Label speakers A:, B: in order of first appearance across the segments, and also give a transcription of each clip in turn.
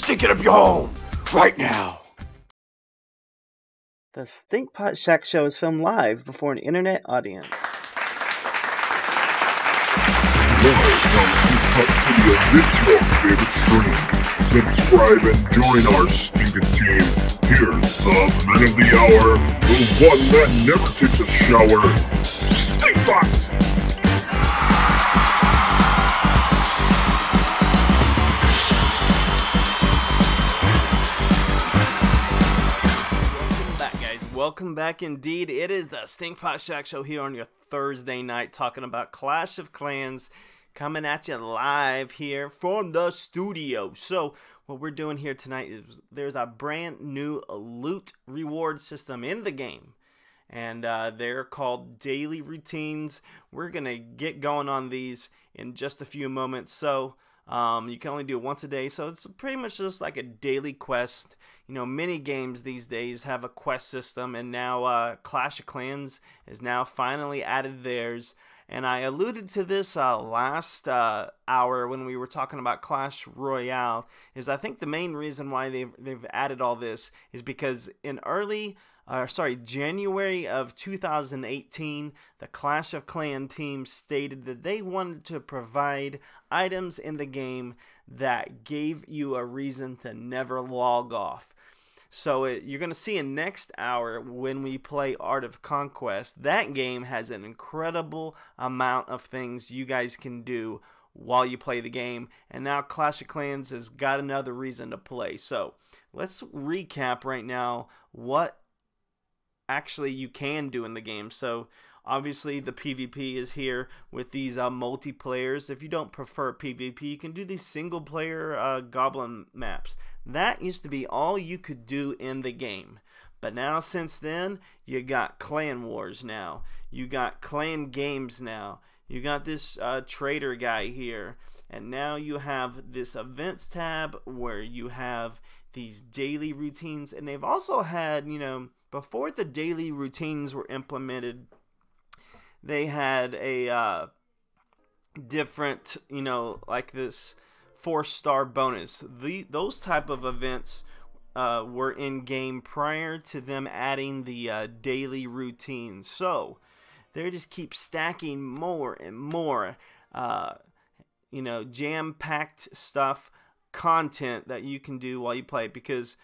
A: stink it up your home right now.
B: The Stinkpot Shack Show is filmed live before an internet audience.
C: Live from Stinkpot Studios, it's your favorite stream. Subscribe and join our stinking team. Here's the man of the hour, the one that never takes a shower, Stinkpot!
B: Welcome back indeed. It is the Stinkpot Shack Show here on your Thursday night, talking about Clash of Clans, coming at you live here from the studio. So what we're doing here tonight is there's a brand new loot reward system in the game, and they're called daily routines. We're gonna get going on these in just a few moments. So you can only do it once a day, so it's pretty much just like a daily quest. You know, many games these days have a quest system, and now Clash of Clans is now finally added theirs. And I alluded to this last hour when we were talking about Clash Royale, is I think the main reason why they've added all this is because in January of 2018, the Clash of Clans team stated that they wanted to provide items in the game that gave you a reason to never log off. So you're going to see in next hour when we play Art of Conquest, that game has an incredible amount of things you guys can do while you play the game. And now Clash of Clans has got another reason to play. So let's recap right now what actually you can do in the game. So obviously the PvP is here with these multiplayers. If you don't prefer PvP, you can do these single player goblin maps. That used to be all you could do in the game, but now since then you got clan wars now, you got clan games now, you got this trader guy here, and now you have this events tab where you have these daily routines. And they've also had, you know, before the daily routines were implemented, they had a different, you know, like this 4-star bonus. Those type of events were in game prior to them adding the daily routines. So they just keep stacking more and more, you know, jam-packed stuff, content that you can do while you play, because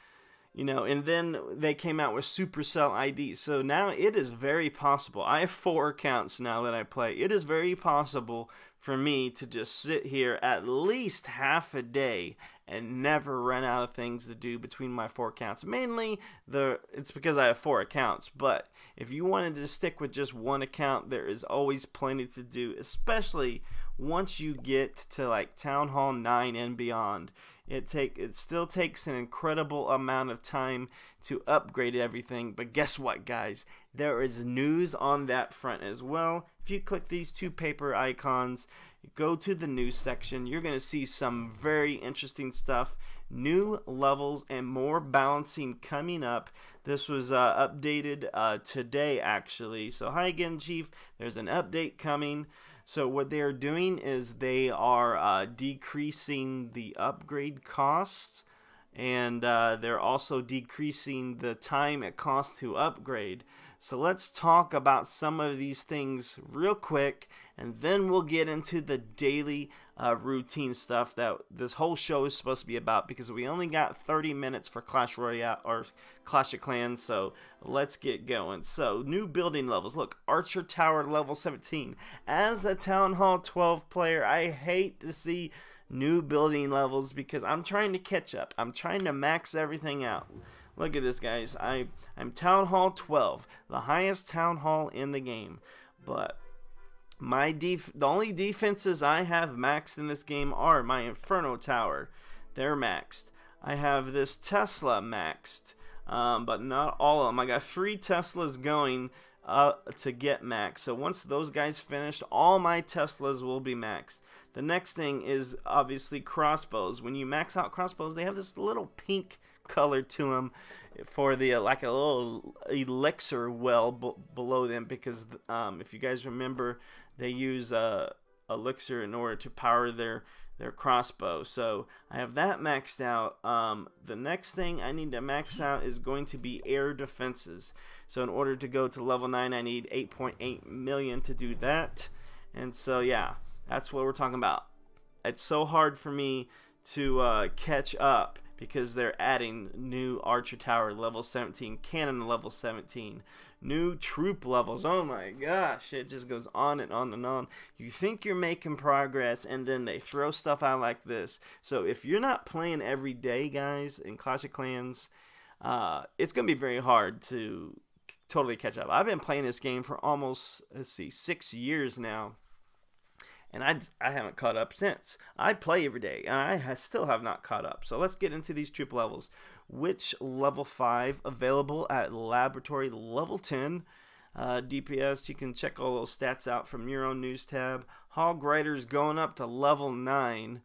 B: you know, and then they came out with Supercell IDs. So now it is very possible. I have 4 accounts now that I play. It is very possible for me to just sit here at least half a day and never run out of things to do between my 4 accounts. Mainly, it's because I have 4 accounts. But if you wanted to stick with just one account, there is always plenty to do, especially once you get to like Town Hall 9 and beyond. It still takes an incredible amount of time to upgrade everything, but guess what, guys? There is news on that front as well. If you click these 2 paper icons, go to the news section, you're going to see some very interesting stuff, new levels and more balancing coming up. This was updated today actually. So hi again, Chief. There's an update coming. So what they are doing is they are decreasing the upgrade costs, and they're also decreasing the time it costs to upgrade. So let's talk about some of these things real quick, and then we'll get into the daily routine stuff that this whole show is supposed to be about, because we only got 30 minutes for Clash Royale or Clash of Clans. So let's get going. So new building levels. Look, Archer Tower level 17. As a Town Hall 12 player, I hate to see new building levels because I'm trying to catch up. I'm trying to max everything out. Look at this, guys. I'm Town Hall 12, the highest Town Hall in the game, but the only defenses I have maxed in this game are my Inferno Tower. They're maxed. I have this Tesla maxed, but not all of them. I got 3 Teslas going to get maxed. So once those guys finished, all my Teslas will be maxed. The next thing is obviously crossbows. When you max out crossbows, they have this little pink color to them for the like a little elixir well below them, because if you guys remember, they use elixir in order to power their their crossbow. So I have that maxed out. The next thing I need to max out is going to be air defenses. So in order to go to level 9, I need 8.8 million to do that. And so yeah, that's what we're talking about. It's so hard for me to catch up because they're adding new archer tower level 17, cannon level 17, new troop levels. Oh my gosh, it just goes on and on and on. You think you're making progress, and then they throw stuff out like this. So if you're not playing every day, guys, in Clash of Clans, it's gonna be very hard to totally catch up. I've been playing this game for almost, let's see, 6 years now, and I haven't caught up since. I play every day, and I still have not caught up. So let's get into these troop levels. Which level 5 available at laboratory level 10. DPS, you can check all those stats out from your own news tab. Hog Riders going up to level 9.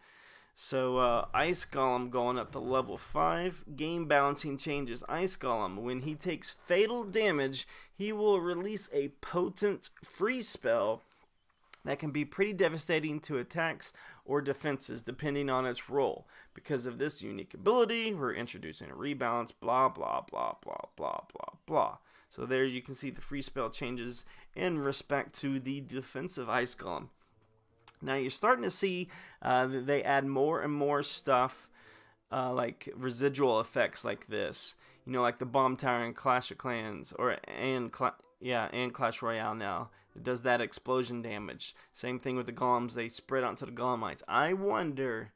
B: So Ice Golem going up to level 5. Game balancing changes. Ice Golem, when he takes fatal damage, he will release a potent freeze spell that can be pretty devastating to attacks or defenses depending on its role. Because of this unique ability, we're introducing a rebalance, blah blah blah blah blah blah blah. So there you can see the free spell changes in respect to the defensive Ice Golem. Now you're starting to see that they add more and more stuff like residual effects like this. You know, like the bomb tower in Clash of Clans and Clash Royale now. It does that explosion damage. Same thing with the golems, they spread onto the golemites. I wonder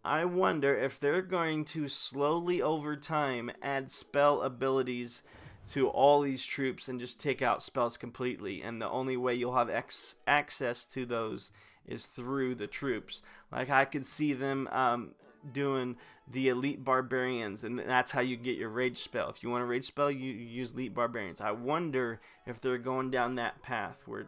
B: if they're going to slowly over time add spell abilities to all these troops and just take out spells completely, and the only way you'll have access to those is through the troops. Like I could see them doing the elite barbarians, and that's how you get your rage spell. If you want a rage spell, you use elite barbarians. I wonder if they're going down that path, where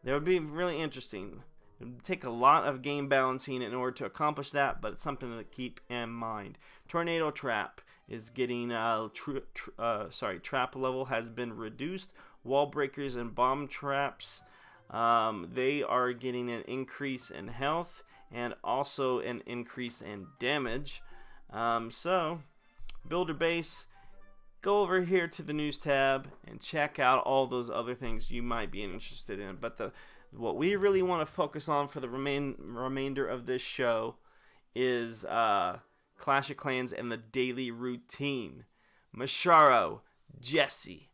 B: that would be really interesting. It would take a lot of game balancing in order to accomplish that, but it's something to keep in mind. Tornado Trap is getting trap level has been reduced. Wall breakers and bomb traps, they are getting an increase in health and also an increase in damage. So builder base, go over here to the news tab and check out all those other things you might be interested in. But what we really want to focus on for the remainder of this show is Clash of Clans and the daily routine. Masharo, Jesse,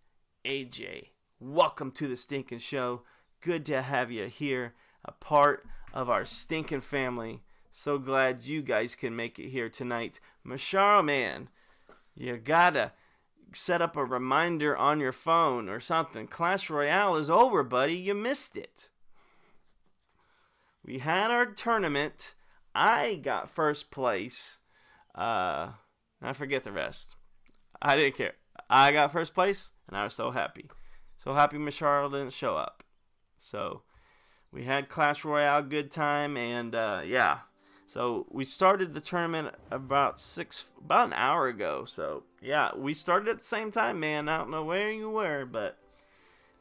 B: AJ, welcome to the Stinkin' Show. Good to have you here, a part of our stinking family. So glad you guys can make it here tonight. Masharo, man, you gotta set up a reminder on your phone or something. Clash Royale is over, buddy. You missed it. We had our tournament. I got first place. I forget the rest. I didn't care. I got first place, and I was so happy. So happy Masharo didn't show up. So we had Clash Royale, good time, and yeah. So we started the tournament about an hour ago. So yeah, we started at the same time, man. I don't know where you were, but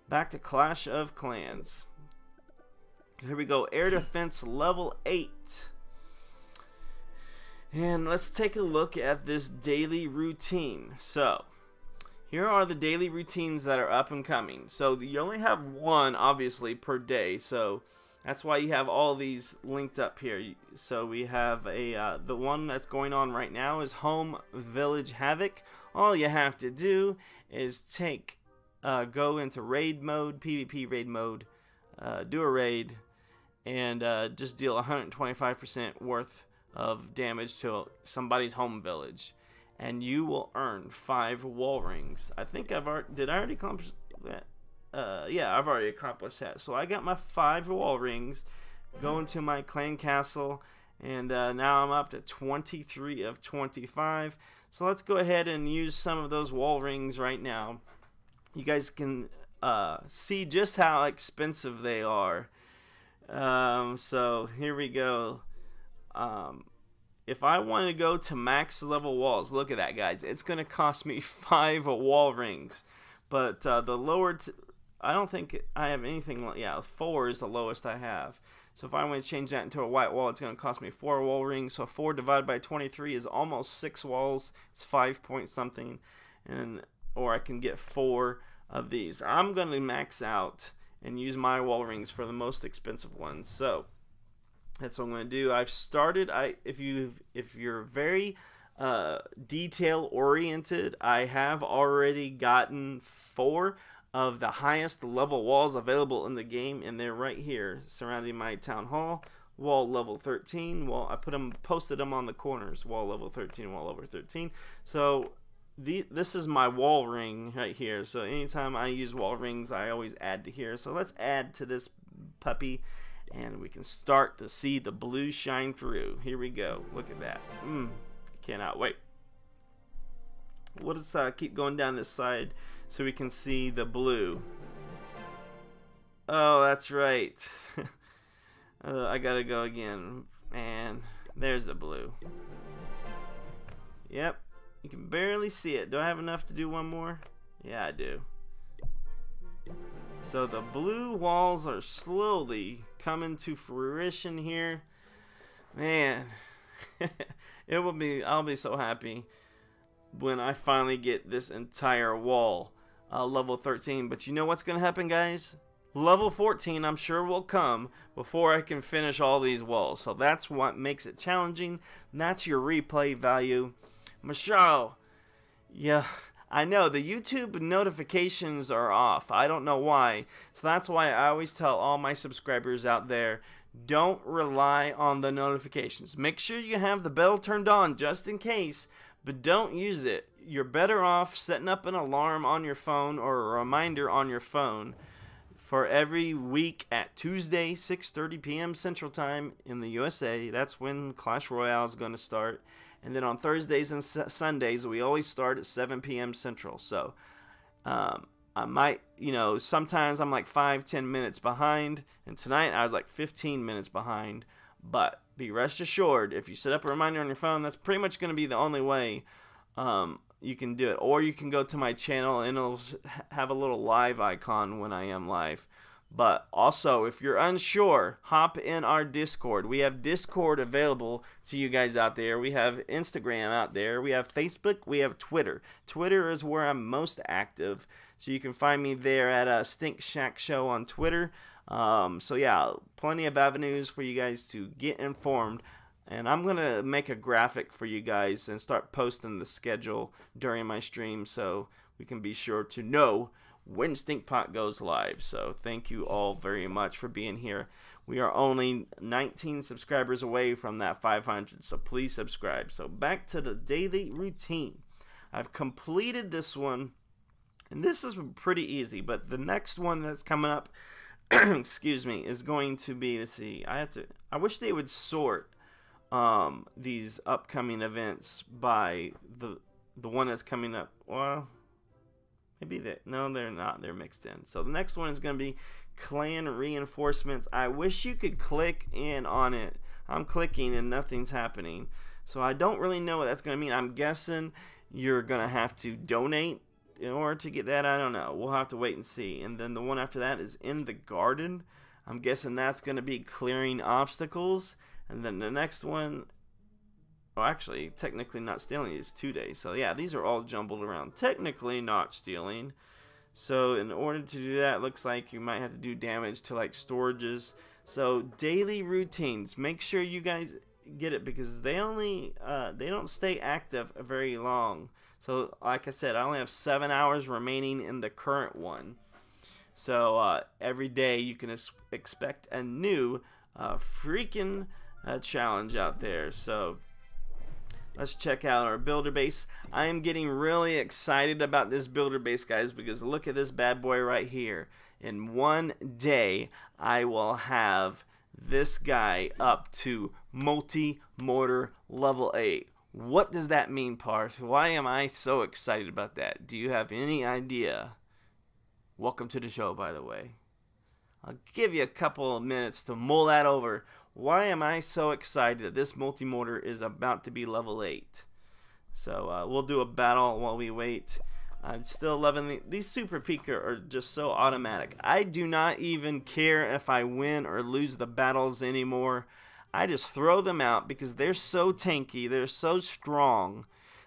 B: back to Clash of Clans. Here we go, air defense level 8. And let's take a look at this daily routine. So here are the daily routines that are up and coming. So you only have one, obviously, per day. So that's why you have all these linked up here. So we have the one that's going on right now is Home Village Havoc. All you have to do is go into raid mode, PvP raid mode, do a raid, and just deal 125% worth of damage to somebody's home village, and you will earn 5 wall rings. I think did I already accomplish that? Yeah, I've already accomplished that. So I got my 5 wall rings, go into my clan castle, and now I'm up to 23 of 25. So let's go ahead and use some of those wall rings right now. You guys can see just how expensive they are. So here we go. If I want to go to max level walls, look at that, guys. It's going to cost me 5 wall rings. But the lower, I don't think I have anything. Yeah, 4 is the lowest I have. So if I want to change that into a white wall, it's going to cost me 4 wall rings. So 4 divided by 23 is almost 6 walls. It's 5 point something. Or I can get 4 of these. I'm going to max out and use my wall rings for the most expensive ones. So that's what I'm going to do. I've started. If you're very detail oriented, I have already gotten 4 of the highest level walls available in the game, and they're right here surrounding my town hall. Wall level 13. Well, I posted them on the corners. Wall level 13, wall level 13. So this is my wall ring right here. So anytime I use wall rings, I always add to here. So let's add to this puppy, and we can start to see the blue shine through. Here we go. Look at that. Cannot wait. We'll just keep going down this side so we can see the blue. Oh, that's right. I gotta go again. Man, there's the blue. Yep, you can barely see it. Do I have enough to do one more? Yeah, I do. So the blue walls are slowly coming to fruition here. Man, I'll be so happy when I finally get this entire wall level 13. But you know what's gonna happen, guys? Level 14 I'm sure will come before I can finish all these walls. So that's what makes it challenging. That's your replay value. Michelle, yeah, I know the YouTube notifications are off. I don't know why. So that's why I always tell all my subscribers out there, don't rely on the notifications. Make sure you have the bell turned on just in case, but don't use it. You're better off setting up an alarm on your phone or a reminder on your phone for every week at Tuesday, 6:30 p.m. Central Time in the USA. That's when Clash Royale is going to start. And then on Thursdays and Sundays, we always start at 7 p.m. Central. So I might, sometimes I'm like 5-10 minutes behind. And tonight I was like 15 minutes behind. But be rest assured, if you set up a reminder on your phone, that's pretty much going to be the only way you can do it. Or you can go to my channel and it'll have a little live icon when I am live. But also, if you're unsure, hop in our Discord. We have Discord available to you guys out there. We have Instagram out there. We have Facebook. We have Twitter. Twitter is where I'm most active. So you can find me there at Stink Shack Show on Twitter. So yeah, plenty of avenues for you guys to get informed. And I'm going to make a graphic for you guys and start posting the schedule during my stream so we can be sure to know when Stinkpot goes live. So thank you all very much for being here. We are only 19 subscribers away from that 500, so please subscribe. So back to the daily routine. I've completed this one, and this is pretty easy, but the next one that's coming up, excuse me, is going to be, let's see, I wish they would sort these upcoming events by the one that's coming up. Well, maybe no, they're not. They're mixed in. So the next one is going to be clan reinforcements. I wish you could click in on it. I'm clicking and nothing's happening. So I don't really know what that's going to mean. I'm guessing you're going to have to donate in order to get that. I don't know. We'll have to wait and see. And then the one after that is in the garden. I'm guessing that's going to be clearing obstacles. And then the next one, well, actually, technically not stealing is 2 days. So yeah, these are all jumbled around. Technically not stealing. So in order to do that, looks like you might have to do damage to like storages. So daily routines, make sure you guys get it because they don't stay active very long. So like I said, I only have 7 hours remaining in the current one. So every day you can expect a new freaking challenge out there. So let's check out our builder base. I am getting really excited about this builder base, guys, because look at this bad boy right here. In one day, I will have this guy up to multi-mortar level 8. What does that mean, Parth? Why am I so excited about that? Do you have any idea? Welcome to the show, by the way. I'll give you a couple of minutes to mull that over. Why am I so excited that this multi-mortar is about to be level 8? So we'll do a battle while we wait. I'm still loving these Super Pika are just so automatic. I do not even care if I win or lose the battles anymore. I just throw them out because they're so tanky, they're so strong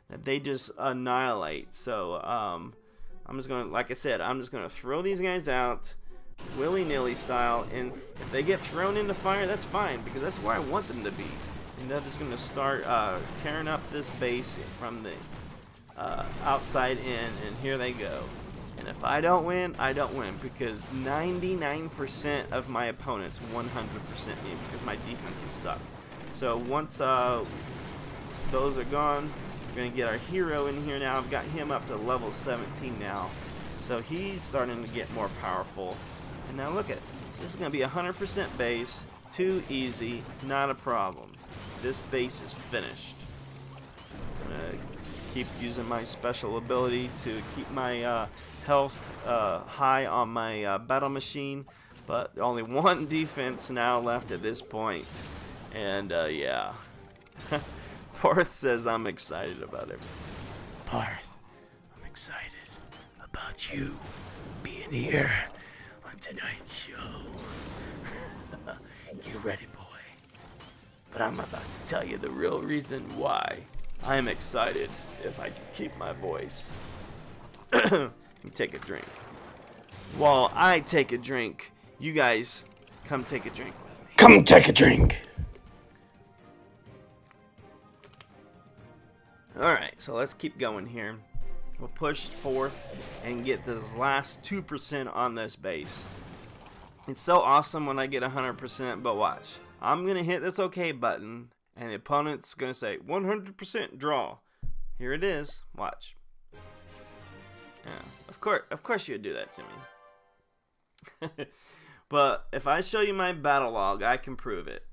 B: that they just annihilate. So I'm just gonna, like I said, I'm just gonna throw these guys out willy-nilly style, and if they get thrown into fire, that's fine because that's where I want them to be. And they're just gonna start tearing up this base from the outside in, and here they go. And if I don't win, I don't win because 99% of my opponents 100% me because my defenses suck. So once those are gone, we're going to get our hero in here now. I've got him up to level 17 now. So he's starting to get more powerful. And now look at, this is going to be 100% base. Too easy, not a problem. This base is finished. I'm going to keep using my special ability to keep my health high on my battle machine, but only one defense now left at this point. And yeah, Parth says I'm excited about everything.
A: Parth, I'm excited about you being here on tonight's show. You ready, boy? But I'm about to tell you the real reason why I'm excited if I can keep my voice. Let me take a drink. While I take a drink, you guys come take a drink with me.
C: Come take a drink.
B: Alright, so let's keep going here. We'll push forth and get this last 2% on this base. It's so awesome when I get 100%, but watch. I'm going to hit this OK button, and the opponent's going to say 100% draw. Here it is. Watch. Yeah, of course you would do that to me. But if I show you my battle log, I can prove it.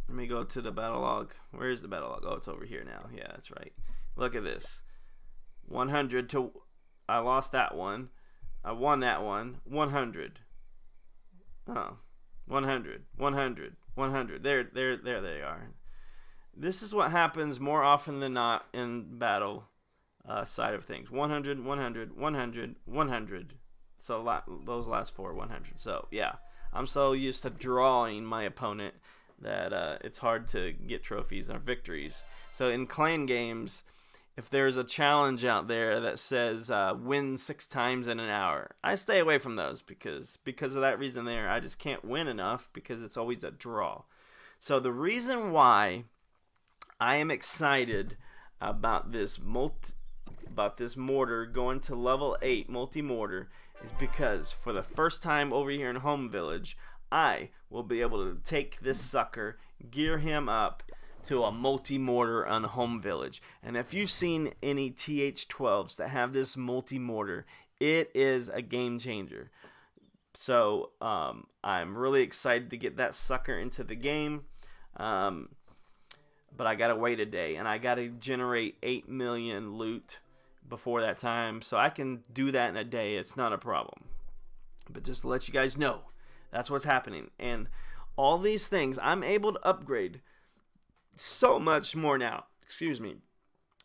B: Let me go to the battle log. Where is the battle log? Oh, it's over here now. Yeah, that's right. Look at this. 100 to... I lost that one. I won that one. 100. Oh. 100. 100. 100. There they are. This is what happens more often than not in battle side of things. 100, 100, 100, 100. So those last four 100. So yeah, I'm so used to drawing my opponent that it's hard to get trophies or victories. So in clan games, if there's a challenge out there that says win 6 times in an hour, I stay away from those because of that reason there. I just can't win enough because it's always a draw. So the reason why I am excited about this mortar going to level 8 multi-mortar is because for the first time over here in Home Village, I will be able to take this sucker, gear him up to a multi-mortar on Home Village. And if you've seen any TH12s that have this multi-mortar, it is a game changer. So I'm really excited to get that sucker into the game. But I gotta wait a day, and I gotta generate 8 million loot before that time, so I can do that in a day. It's not a problem. But just to let you guys know, that's what's happening. And all these things, I'm able to upgrade so much more now. Excuse me.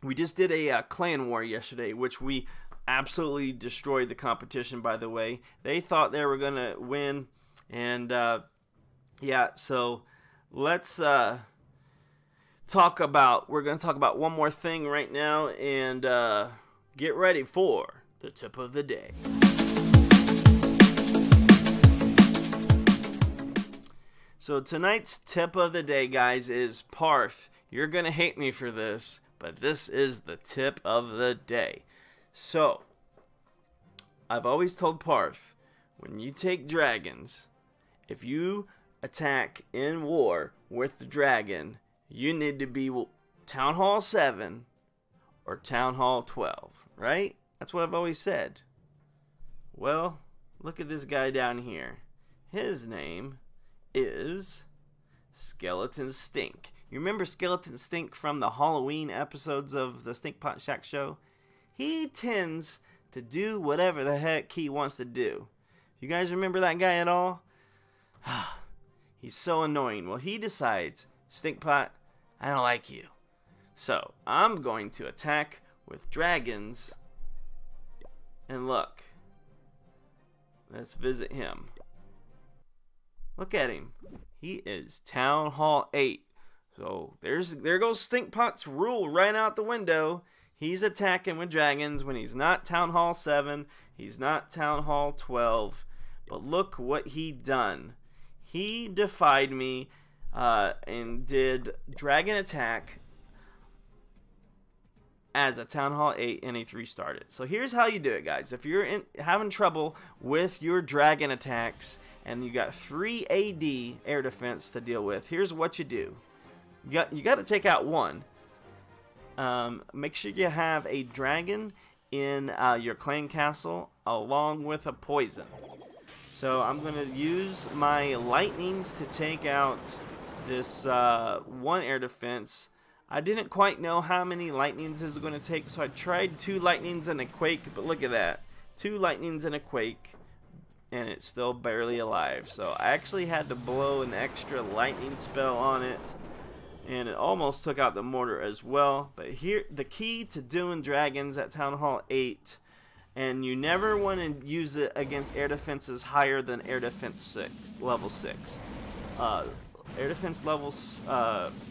B: We just did a clan war yesterday, which we absolutely destroyed the competition, by the way. They thought they were gonna win, and yeah, so let's we're going to talk about one more thing right now, and get ready for the tip of the day. So tonight's tip of the day, guys, is Parth. You're going to hate me for this, but this is the tip of the day. So, I've always told Parth, when you take dragons, if you attack in war with the dragon, you need to be Town Hall 7 or Town Hall 12, right? That's what I've always said. Well, look at this guy down here. His name is Skeleton Stink. You remember Skeleton Stink from the Halloween episodes of the Stinkpot Shack Show? He tends to do whatever the heck he wants to do. You guys remember that guy at all? He's so annoying. Well, he decides, Stinkpot, I don't like you. So, I'm going to attack with dragons And look. Let's visit him. Look at him. He is Town Hall 8. So there goes Stinkpot's rule right out the window. He's attacking with dragons when he's not Town Hall 7. He's not Town Hall 12. But look what he done. He defied me and did dragon attack as a Town Hall 8, and he 3-starred it. So here's how you do it, guys. If you're having trouble with your dragon attacks and you got 3 AD air defense to deal with, here's what you do. You got to take out one. Make sure you have a dragon in your clan castle along with a poison. So I'm going to use my lightnings to take out this one air defense. I didn't quite know how many lightnings this was going to take, so I tried 2 lightnings and a quake, but look at that. 2 lightnings and a quake, and it's still barely alive. So I actually had to blow an extra lightning spell on it, and it almost took out the mortar as well. But here, the key to doing dragons at Town Hall 8, and you never want to use it against air defenses higher than air defense level 6. Air defense levels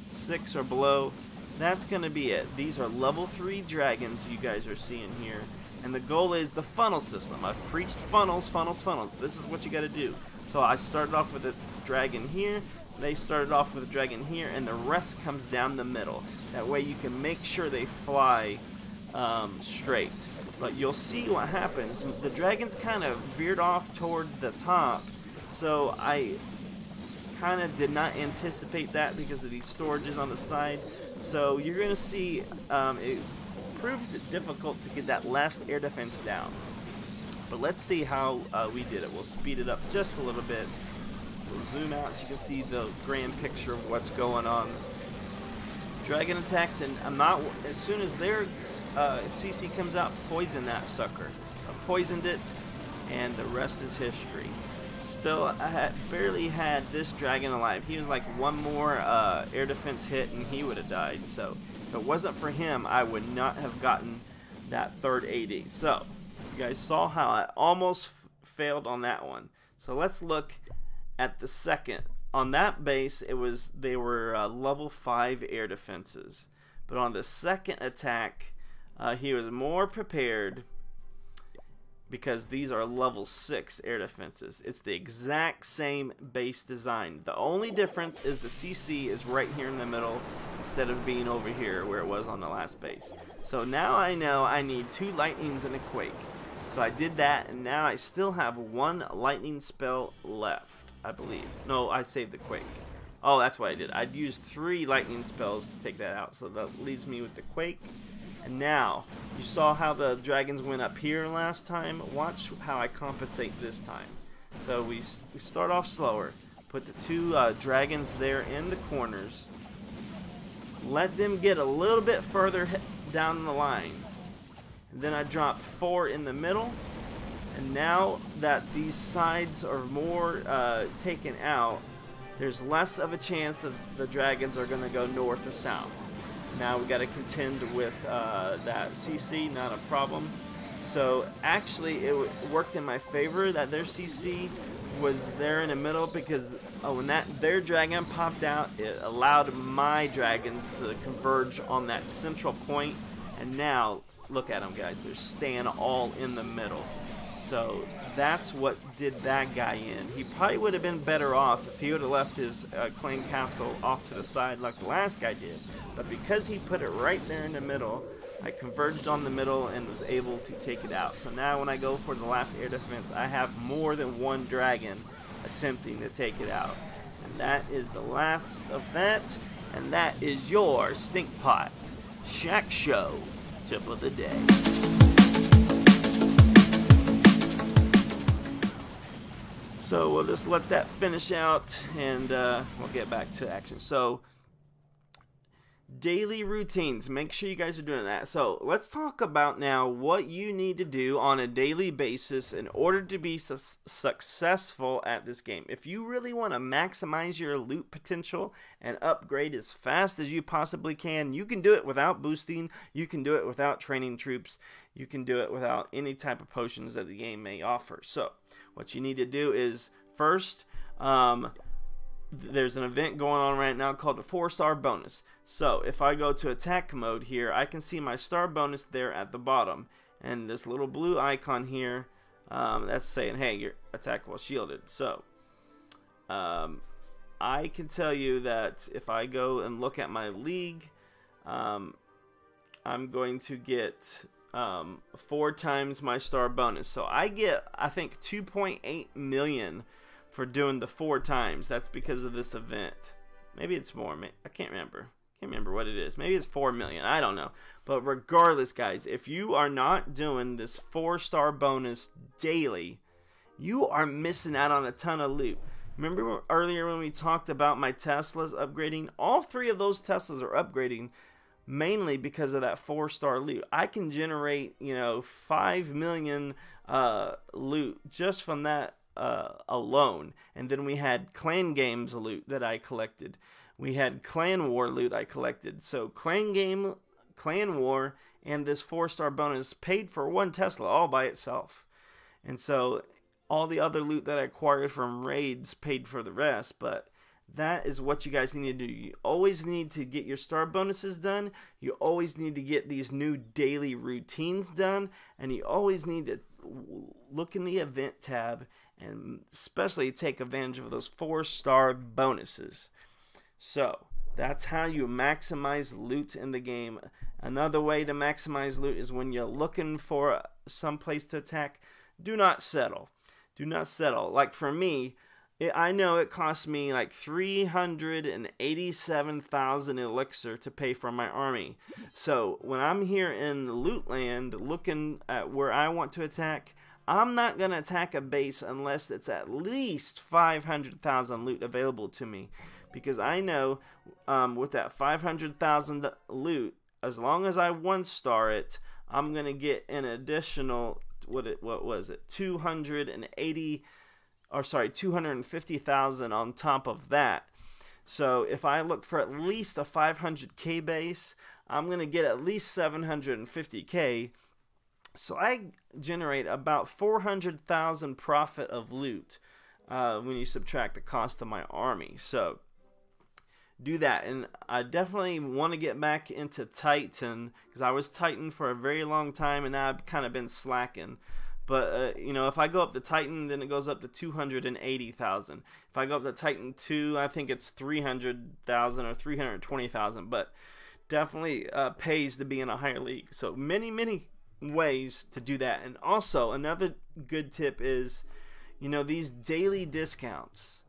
B: 6 or below, that's going to be it. These are level 3 dragons you guys are seeing here. And the goal is the funnel system. I've preached funnels, funnels, funnels. This is what you got to do. So I started off with a dragon here. They started off with a dragon here. And the rest comes down the middle. That way you can make sure they fly straight. But you'll see what happens. The dragons kind of veered off toward the top. So I kind of did not anticipate that because of these storages on the side. So you're going to see it proved difficult to get that last air defense down. But let's see how we did it. We'll speed it up just a little bit. We'll zoom out so you can see the grand picture of what's going on. Dragon attacks, and I'm not, as soon as their CC comes out, poison that sucker. I poisoned it, and the rest is history. Still, I barely had this dragon alive. He was like one more air defense hit and he would have died. So if it wasn't for him, I would not have gotten that 3rd AD. So you guys saw how I almost failed on that one. So let's look at the second. On that base, they were level 5 air defenses. But on the second attack, he was more prepared, because these are level 6 air defenses. It's the exact same base design. The only difference is the CC is right here in the middle instead of being over here where it was on the last base. So now I know I need 2 lightnings and a quake. So I did that, and now I still have 1 lightning spell left, I believe. No, I saved the quake. Oh, that's what I did. I'd used 3 lightning spells to take that out. So that leaves me with the quake. And now, you saw how the dragons went up here last time. Watch how I compensate this time. So we start off slower. Put the 2 dragons there in the corners. Let them get a little bit further down the line. And then I drop 4 in the middle. And now that these sides are more taken out, there's less of a chance that the dragons are going to go north or south. Now we got to contend with that CC, not a problem. So actually it worked in my favor that their CC was there in the middle, because when their dragon popped out, it allowed my dragons to converge on that central point. And now look at them, guys, they're staying all in the middle. So that's what did that guy in. He probably would have been better off if he would have left his clan castle off to the side like the last guy did. But because he put it right there in the middle, I converged on the middle and was able to take it out. So now when I go for the last air defense, I have more than 1 dragon attempting to take it out. And that is the last of that. And that is your Stinkpot Shack Show tip of the day. So we'll just let that finish out, and we'll get back to action. So daily routines. Make sure you guys are doing that. So let's talk about now what you need to do on a daily basis in order to be successful at this game. If you really want to maximize your loot potential and upgrade as fast as you possibly can, you can do it without boosting. You can do it without training troops. You can do it without any type of potions that the game may offer. So what you need to do is first, there's an event going on right now called the 4-star bonus. So if I go to attack mode here, I can see my star bonus there at the bottom, and this little blue icon here, that's saying, hey, your attack while shielded. So I can tell you that if I go and look at my league, I'm going to get 4 times my star bonus. So I get, I think, 2.8 million for doing the 4 times. That's because of this event. Maybe it's more. I can't remember. Can't remember what it is. Maybe it's 4 million. I don't know. But regardless, guys, if you are not doing this 4-star bonus daily, you are missing out on a ton of loot. Remember earlier when we talked about my Teslas upgrading? All 3 of those Teslas are upgrading mainly because of that 4-star loot. I can generate, 5 million loot just from that alone. And then we had clan games loot that I collected. We had clan war loot I collected. So clan war, and this 4-star bonus paid for 1 Tesla all by itself. And so all the other loot that I acquired from raids paid for the rest. But that is what you guys need to do. You always need to get your star bonuses done. You always need to get these new daily routines done. And you always need to look in the event tab and especially take advantage of those 4-star bonuses. So that's how you maximize loot in the game. Another way to maximize loot is when you're looking for some place to attack, do not settle. Do not settle. Like for me, I know it cost me like 387,000 elixir to pay for my army. So when I'm here in Lootland looking at where I want to attack, I'm not going to attack a base unless it's at least 500,000 loot available to me. Because I know with that 500,000 loot, as long as I 1-star it, I'm going to get an additional, what was it, 250,000 on top of that. So if I look for at least a 500k base, I'm going to get at least 750k. So I generate about 400,000 profit of loot when you subtract the cost of my army. So do that. And I definitely want to get back into Titan, because I was Titan for a very long time and now I've kind of been slacking. But if I go up to Titan, then it goes up to 280,000. If I go up to Titan 2, I think it's 300,000 or 320,000. But definitely pays to be in a higher league. So many ways to do that. And also another good tip is, these daily discounts.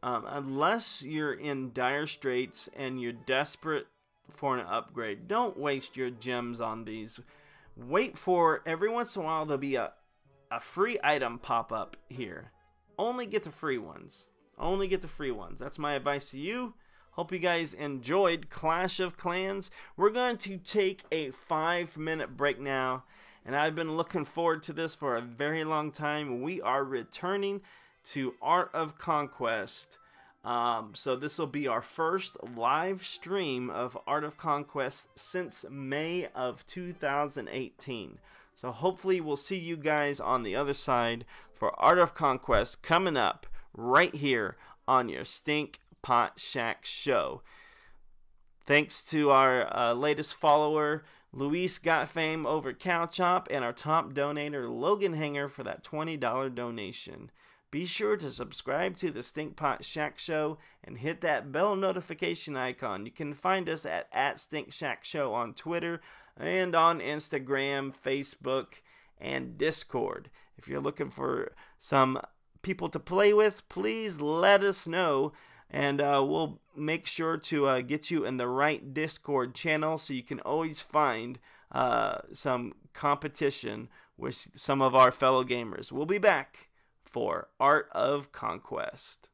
B: Unless you're in dire straits and you're desperate for an upgrade, don't waste your gems on these. Wait for, every once in a while there'll be a free item pop up here. Only get the free ones. Only get the free ones. That's my advice to you. Hope you guys enjoyed Clash of Clans. We're going to take a 5-minute break now, and I've been looking forward to this for a very long time. We are returning to Art of Conquest. So this will be our first live stream of Art of Conquest since May of 2018. So hopefully we'll see you guys on the other side for Art of Conquest coming up right here on your Stinkpot Shack Show. Thanks to our latest follower, Luis got fame over Cow Chop, and our top donator, Logan Hanger, for that $20 donation. Be sure to subscribe to the Stinkpot Shack Show and hit that bell notification icon. You can find us at @StinkShackShow on Twitter and on Instagram, Facebook, and Discord. If you're looking for some people to play with, please let us know, and we'll make sure to get you in the right Discord channel so you can always find some competition with some of our fellow gamers. We'll be back for Art of Conquest.